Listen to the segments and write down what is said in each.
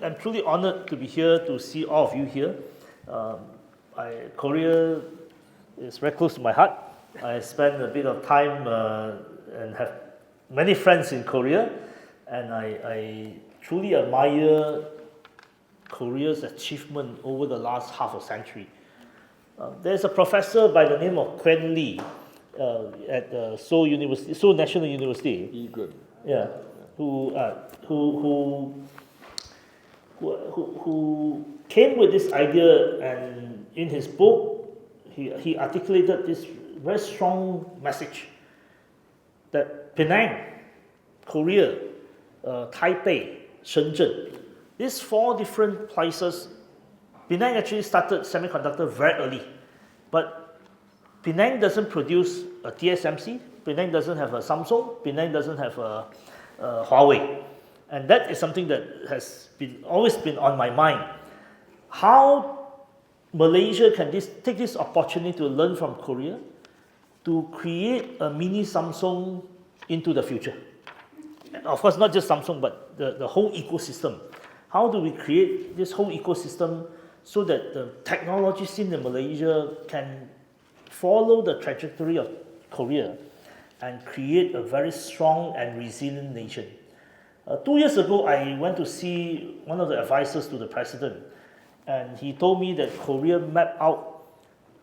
I'm truly honored to be here to see all of you here. Korea is very close to my heart. I spent a bit of time and have many friends in Korea, and I truly admire Korea's achievement over the last half a century. There's a professor by the name of Quen Lee at Seoul University, Seoul National University. Egan. Yeah, who came with this idea, and in his book, he articulated this very strong message that Penang, Korea, Taipei, Shenzhen, these 4 different places. Penang actually started semiconductor very early, but Penang doesn't produce a TSMC, Penang doesn't have a Samsung, Penang doesn't have a Huawei. And that is something that has always been on my mind. How Malaysia can take this opportunity to learn from Korea to create a mini Samsung into the future. And of course, not just Samsung, but the whole ecosystem. How do we create this whole ecosystem so that the technology scene in Malaysia can follow the trajectory of Korea and create a very strong and resilient nation? 2 years ago, I went to see one of the advisors to the president, and he told me that Korea mapped out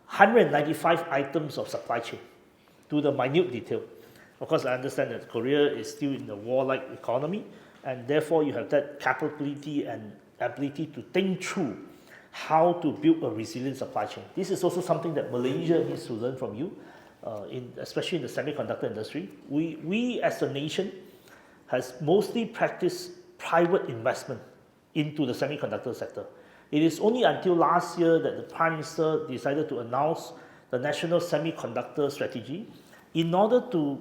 195 items of supply chain to the minute detail. Of course, I understand that Korea is still in the warlike economy, and therefore you have that capability and ability to think through how to build a resilient supply chain. This is also something that Malaysia needs to learn from you, especially in the semiconductor industry. We as a nation has mostly practiced private investment into the semiconductor sector. It is only until last year that the Prime Minister decided to announce the National Semiconductor Strategy in order to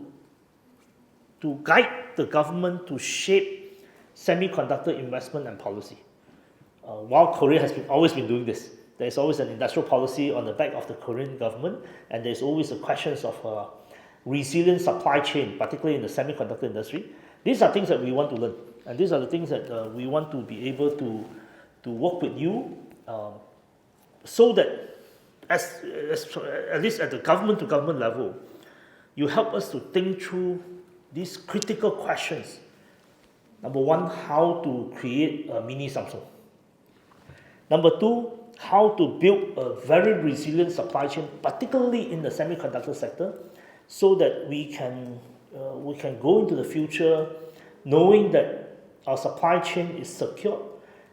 guide the government to shape semiconductor investment and policy. While Korea has always been doing this, there is always an industrial policy on the back of the Korean government, and there's always the questions of resilient supply chain, particularly in the semiconductor industry. These are things that we want to learn, and these are the things that we want to be able to work with you, so that at least at the government to government level, you help us to think through these critical questions. Number 1, how to create a mini Samsung. Number 2, how to build a very resilient supply chain, particularly in the semiconductor sector, so that we can go into the future knowing that our supply chain is secure,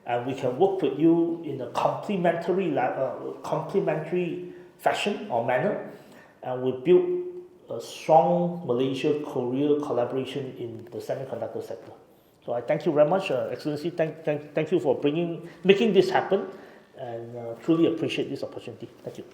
and we can work with you in a complementary fashion or manner, and we build a strong Malaysia-Korea collaboration in the semiconductor sector. So I thank you very much, Excellency. Thank you for making this happen, and truly appreciate this opportunity. Thank you.